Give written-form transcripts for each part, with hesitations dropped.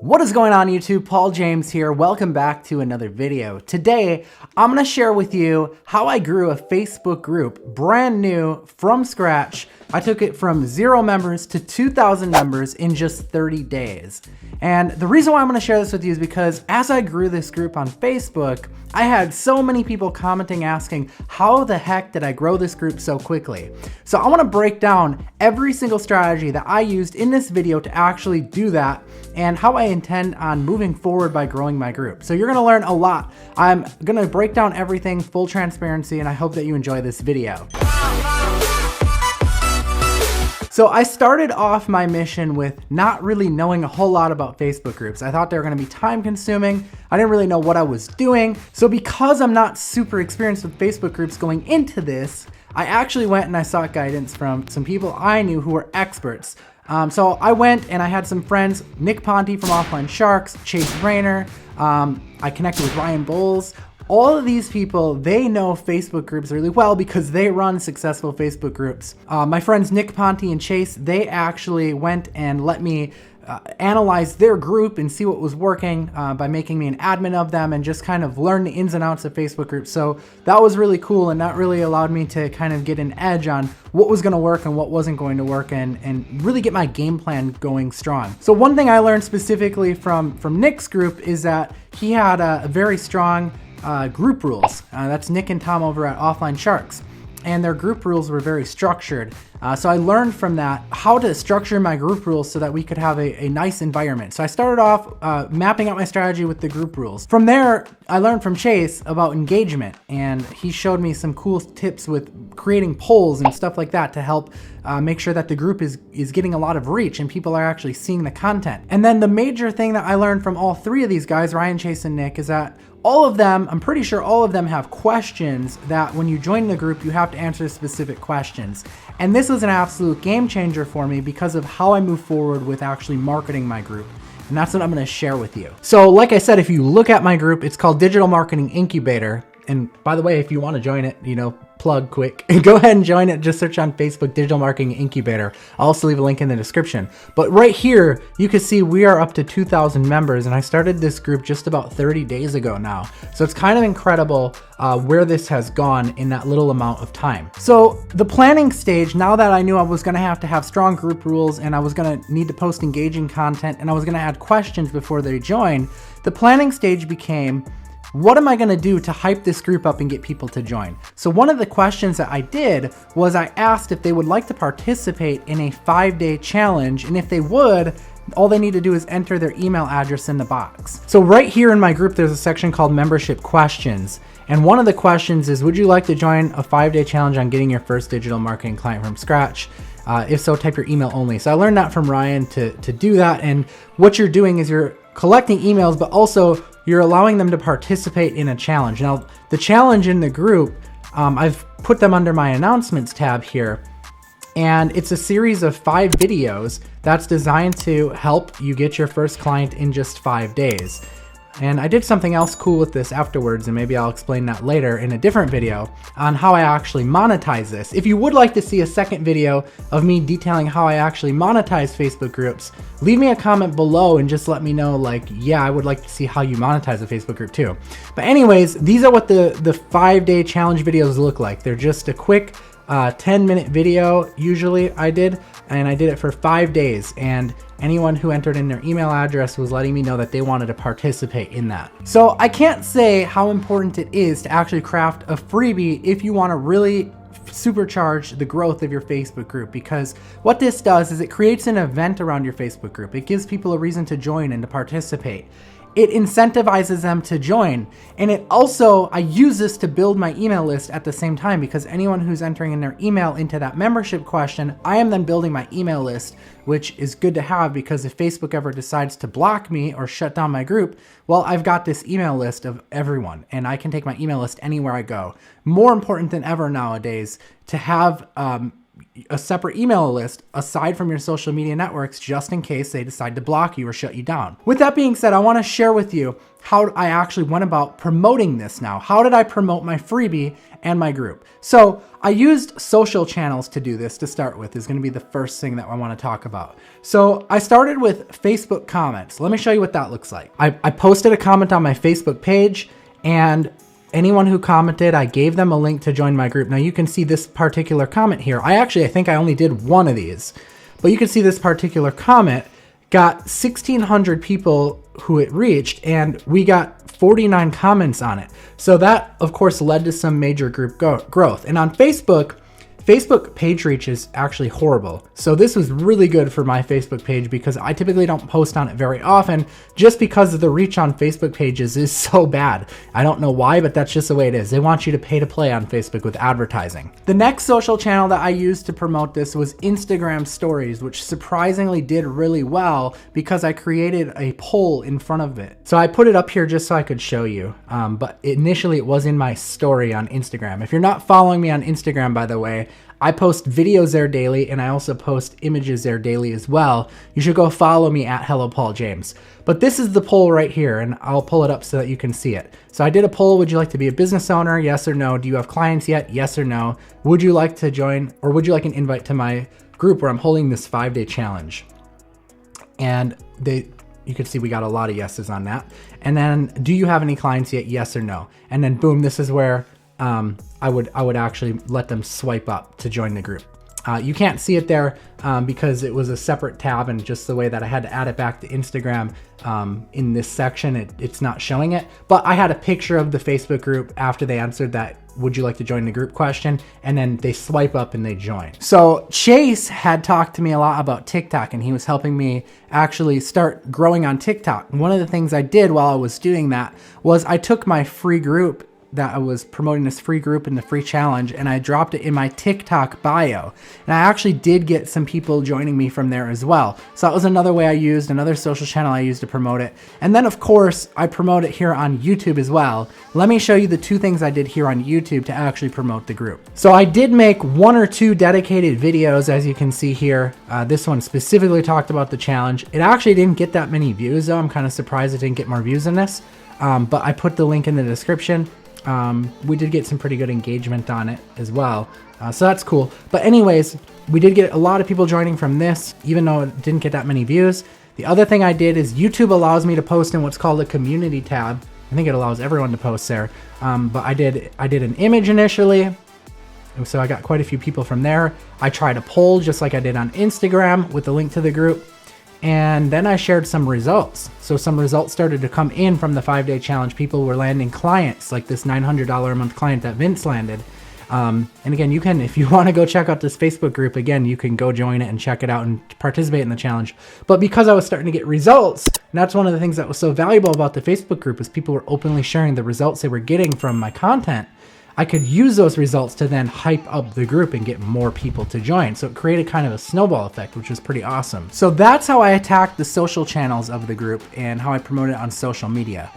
What is going on YouTube? Paul James here. Welcome back to another video. Today, I'm going to share with you how I grew a Facebook group brand new from scratch. I took it from 0 members to 2,000 members in just 30 days. And the reason why I'm going to share this with you is because as I grew this group on Facebook, I had so many people commenting asking, how the heck did I grow this group so quickly? So I want to break down every single strategy that I used in this video to actually do that and how I intend on moving forward by growing my group. So you're going to learn a lot. I'm going to break down everything, full transparency, and I hope that you enjoy this video. So I started off my mission with not really knowing a whole lot about Facebook groups. I thought they were gonna be time consuming. I didn't really know what I was doing. So because I'm not super experienced with Facebook groups going into this, I actually went and I sought guidance from some people I knew who were experts. So I went and I had some friends, Nick Ponte from Offline Sharks, Chase Rayner, I connected with Ryan Bowles. All of these people, they know Facebook groups really well because they run successful Facebook groups. My friends Nick Ponte and Chase, they actually went and let me analyze their group and see what was working by making me an admin of them and just kind of learn the ins and outs of Facebook groups. So that was really cool, and that really allowed me to kind of get an edge on what was going to work and what wasn't going to work, and really get my game plan going strong. So one thing I learned specifically from Nick's group is that he had a very strong group rules. That's Nick and Tom over at Offline Sharks. And their group rules were very structured. So I learned from that how to structure my group rules so that we could have a nice environment. So I started off mapping out my strategy with the group rules. From there, I learned from Chase about engagement, and he showed me some cool tips with creating polls and stuff like that to help make sure that the group is getting a lot of reach and people are actually seeing the content. And then the major thing that I learned from all three of these guys, Ryan, Chase, and Nick, is that all of them, I'm pretty sure all of them have questions that when you join the group, you have to answer specific questions. And this was an absolute game changer for me because of how I move forward with actually marketing my group. And that's what I'm gonna share with you. So like I said, if you look at my group, it's called Digital Marketing Incubator. And by the way, if you wanna join it, plug quick, go ahead and join it. Just search on Facebook, Digital Marketing Incubator. I'll also leave a link in the description. But right here, you can see we are up to 2,000 members, and I started this group just about 30 days ago now. So it's kind of incredible where this has gone in that little amount of time. So the planning stage, now that I knew I was gonna have to have strong group rules and I was gonna need to post engaging content and I was gonna add questions before they join, the planning stage became, what am I gonna do to hype this group up and get people to join? So one of the questions that I did was I asked if they would like to participate in a 5-day challenge, and if they would, all they need to do is enter their email address in the box. So right here in my group, there's a section called Membership Questions. And one of the questions is, would you like to join a 5-day challenge on getting your first digital marketing client from scratch? If so, type your email only. So I learned that from Ryan to do that. And what you're doing is you're collecting emails, but also you're allowing them to participate in a challenge. Now, the challenge in the group, I've put them under my announcements tab here, and it's a series of 5 videos that's designed to help you get your first client in just 5 days. And I did something else cool with this afterwards, and maybe I'll explain that later in a different video on how I actually monetize this. If you would like to see a second video of me detailing how I actually monetize Facebook groups, leave me a comment below and just let me know, like, yeah, I would like to see how you monetize a Facebook group too. But anyways, these are what the 5-day challenge videos look like. They're just a quick 10-minute video usually I did, and I did it for 5 days, and anyone who entered in their email address was letting me know that they wanted to participate in that. So I can't say how important it is to actually craft a freebie if you want to really supercharge the growth of your Facebook group, because what this does is it creates an event around your Facebook group. It gives people a reason to join and to participate. It incentivizes them to join. And it also, I use this to build my email list at the same time, because anyone who's entering in their email into that membership question, I am then building my email list, which is good to have, because if Facebook ever decides to block me or shut down my group, well, I've got this email list of everyone, and I can take my email list anywhere I go. More important than ever nowadays to have a separate email list aside from your social media networks, just in case they decide to block you or shut you down. With that being said, I want to share with you how I actually went about promoting this now. How did I promote my freebie and my group? So I used social channels to do this to start with, is going to be the first thing that I want to talk about. So I started with Facebook comments. Let me show you what that looks like. I posted a comment on my Facebook page, and anyone who commented, I gave them a link to join my group. Now you can see this particular comment here. I think I only did one of these, but you can see this particular comment got 1,600 people who it reached, and we got 49 comments on it. So that, of course, led to some major group growth. And on Facebook page reach is actually horrible. So this was really good for my Facebook page because I typically don't post on it very often just because of the reach on Facebook pages is so bad. I don't know why, but that's just the way it is. They want you to pay to play on Facebook with advertising. The next social channel that I used to promote this was Instagram stories, which surprisingly did really well because I created a poll in front of it. So I put it up here just so I could show you. But initially it was in my story on Instagram. If you're not following me on Instagram, by the way, I post videos there daily, and I also post images there daily as well. You should go follow me at iampauljames. But this is the poll right here, and I'll pull it up so that you can see it. So I did a poll. Would you like to be a business owner? Yes or no. Do you have clients yet? Yes or no. Would you like to join, or would you like an invite to my group where I'm holding this 5-day challenge? And you can see we got a lot of yeses on that. And then, do you have any clients yet? Yes or no. And then boom, this is where I would actually let them swipe up to join the group. You can't see it there because it was a separate tab, and just the way that I had to add it back to Instagram in this section, it's not showing it. But I had a picture of the Facebook group after they answered that "would you like to join the group" question, and then they swipe up and they join. So Chase had talked to me a lot about TikTok, and he was helping me actually start growing on TikTok. And one of the things I did while I was doing that was I took my free group that I was promoting, this free group and the free challenge, and I dropped it in my TikTok bio. And I actually did get some people joining me from there as well. So that was another way I used, another social channel I used to promote it. And then of course, I promote it here on YouTube as well. Let me show you the two things I did here on YouTube to actually promote the group. So I did make 1 or 2 dedicated videos, as you can see here. This one specifically talked about the challenge. It actually didn't get that many views though. I'm kind of surprised it didn't get more views than this. But I put the link in the description. We did get some pretty good engagement on it as well. So that's cool. But anyways, we did get a lot of people joining from this, even though it didn't get that many views. The other thing I did is YouTube allows me to post in what's called a community tab. I think it allows everyone to post there. But I did an image initially. So I got quite a few people from there. I tried a poll just like I did on Instagram with the link to the group. And then I shared some results. So some results started to come in from the 5-day challenge. People were landing clients, like this $900 a month client that Vince landed. And again, you can, if you want to go check out this Facebook group, again, you can go join it and check it out and participate in the challenge. But because I was starting to get results, and that's one of the things that was so valuable about the Facebook group, is people were openly sharing the results they were getting from my content. I could use those results to then hype up the group and get more people to join. So it created kind of a snowball effect, which was pretty awesome. So that's how I attacked the social channels of the group and how I promote it on social media.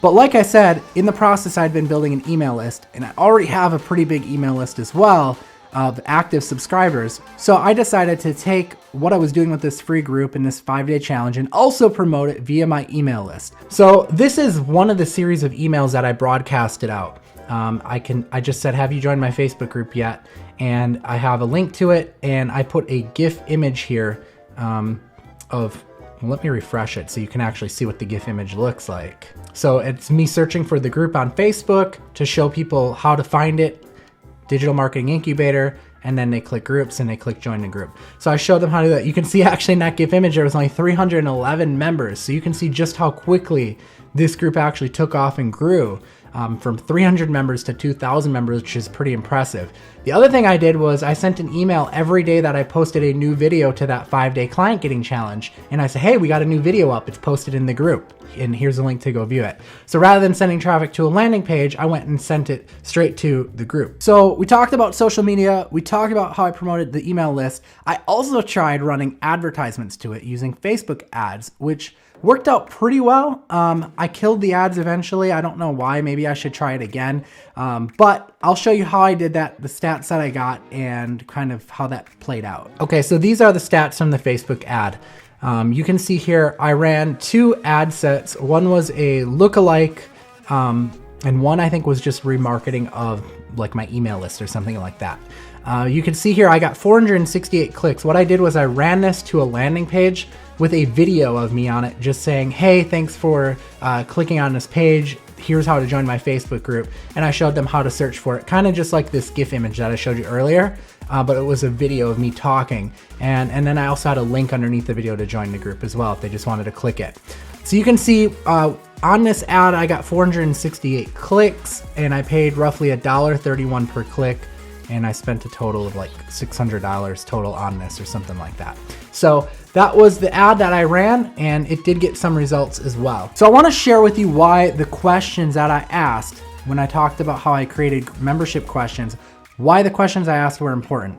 But like I said, in the process, I'd been building an email list, and I already have a pretty big email list as well of active subscribers. So I decided to take what I was doing with this free group and this 5-day challenge and also promote it via my email list. So this is one of the series of emails that I broadcasted out. I just said, have you joined my Facebook group yet? And I have a link to it, and I put a GIF image here let me refresh it so you can actually see what the GIF image looks like. So it's me searching for the group on Facebook to show people how to find it, Digital Marketing Incubator, and then they click groups and they click join the group. So I showed them how to do that. You can see actually in that GIF image, there was only 311 members. So you can see just how quickly this group actually took off and grew. From 300 members to 2,000 members, which is pretty impressive. The other thing I did was I sent an email every day that I posted a new video to that 5-day client getting challenge. And I said, hey, we got a new video up. It's posted in the group. And here's a link to go view it. So rather than sending traffic to a landing page, I went and sent it straight to the group. So we talked about social media. We talked about how I promoted the email list. I also tried running advertisements to it using Facebook ads, which Worked out pretty well. I killed the ads eventually. I don't know why. Maybe I should try it again. But I'll show you how I did that, the stats that I got, and kind of how that played out. Okay, so these are the stats from the Facebook ad. You can see here I ran 2 ad sets. One was a lookalike, and one I think was just remarketing of like my email list or something like that. You can see here I got 468 clicks. What I did was I ran this to a landing page with a video of me on it, just saying, hey, thanks for clicking on this page. Here's how to join my Facebook group. And I showed them how to search for it, kind of just like this GIF image that I showed you earlier, but it was a video of me talking. And then I also had a link underneath the video to join the group as well if they just wanted to click it. So you can see on this ad, I got 468 clicks and I paid roughly $1.31 per click. And I spent a total of like $600 total on this or something like that. So that was the ad that I ran, and it did get some results as well. So I want to share with you why the questions that I asked when I talked about how I created membership questions, why the questions I asked were important.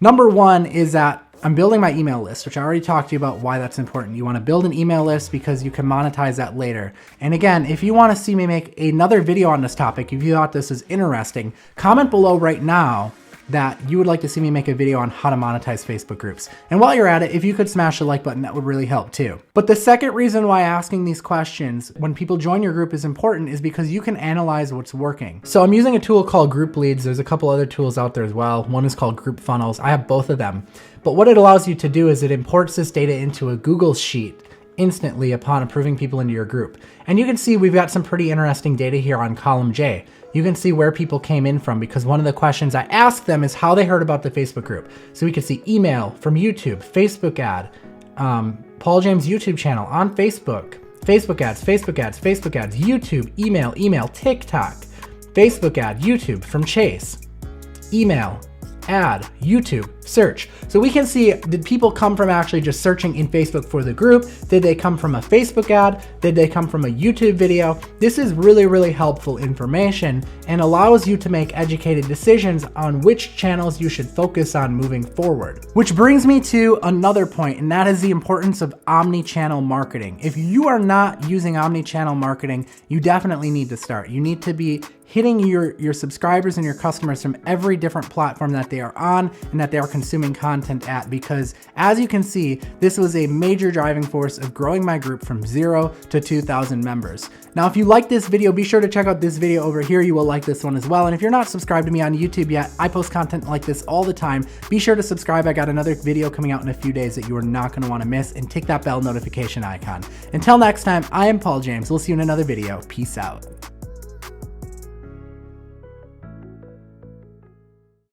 Number one is that I'm building my email list, which I already talked to you about why that's important. You want to build an email list because you can monetize that later. And again, if you want to see me make another video on this topic, if you thought this is interesting, comment below right now that you would like to see me make a video on how to monetize Facebook groups. And while you're at it, if you could smash the like button, that would really help too. But the second reason why asking these questions when people join your group is important is because you can analyze what's working. So I'm using a tool called Group Leads. There's a couple other tools out there as well. One is called Group Funnels. I have both of them. But what it allows you to do is it imports this data into a Google Sheet instantly upon approving people into your group. And you can see we've got some pretty interesting data here on column J. You can see where people came in from because one of the questions I asked them is how they heard about the Facebook group. So we can see email from YouTube, Facebook ad, Paul James YouTube channel on Facebook, Facebook ads, Facebook ads, Facebook ads, YouTube, email, TikTok, Facebook ad, YouTube from Chase, email, ad, YouTube, search. So we can see, did people come from actually just searching in Facebook for the group? Did they come from a Facebook ad? Did they come from a YouTube video? This is really, really helpful information and allows you to make educated decisions on which channels you should focus on moving forward. Which brings me to another point, and that is the importance of omni-channel marketing. If you are not using omni-channel marketing, you definitely need to start. You need to be hitting your subscribers and your customers from every different platform that they are on and that they are consuming content at, because as you can see, this was a major driving force of growing my group from 0 to 2,000 members. Now, if you like this video, be sure to check out this video over here. You will like this one as well. And if you're not subscribed to me on YouTube yet, I post content like this all the time. Be sure to subscribe. I got another video coming out in a few days that you are not going to want to miss, and tick that bell notification icon. Until next time, I am Paul James. We'll see you in another video. Peace out.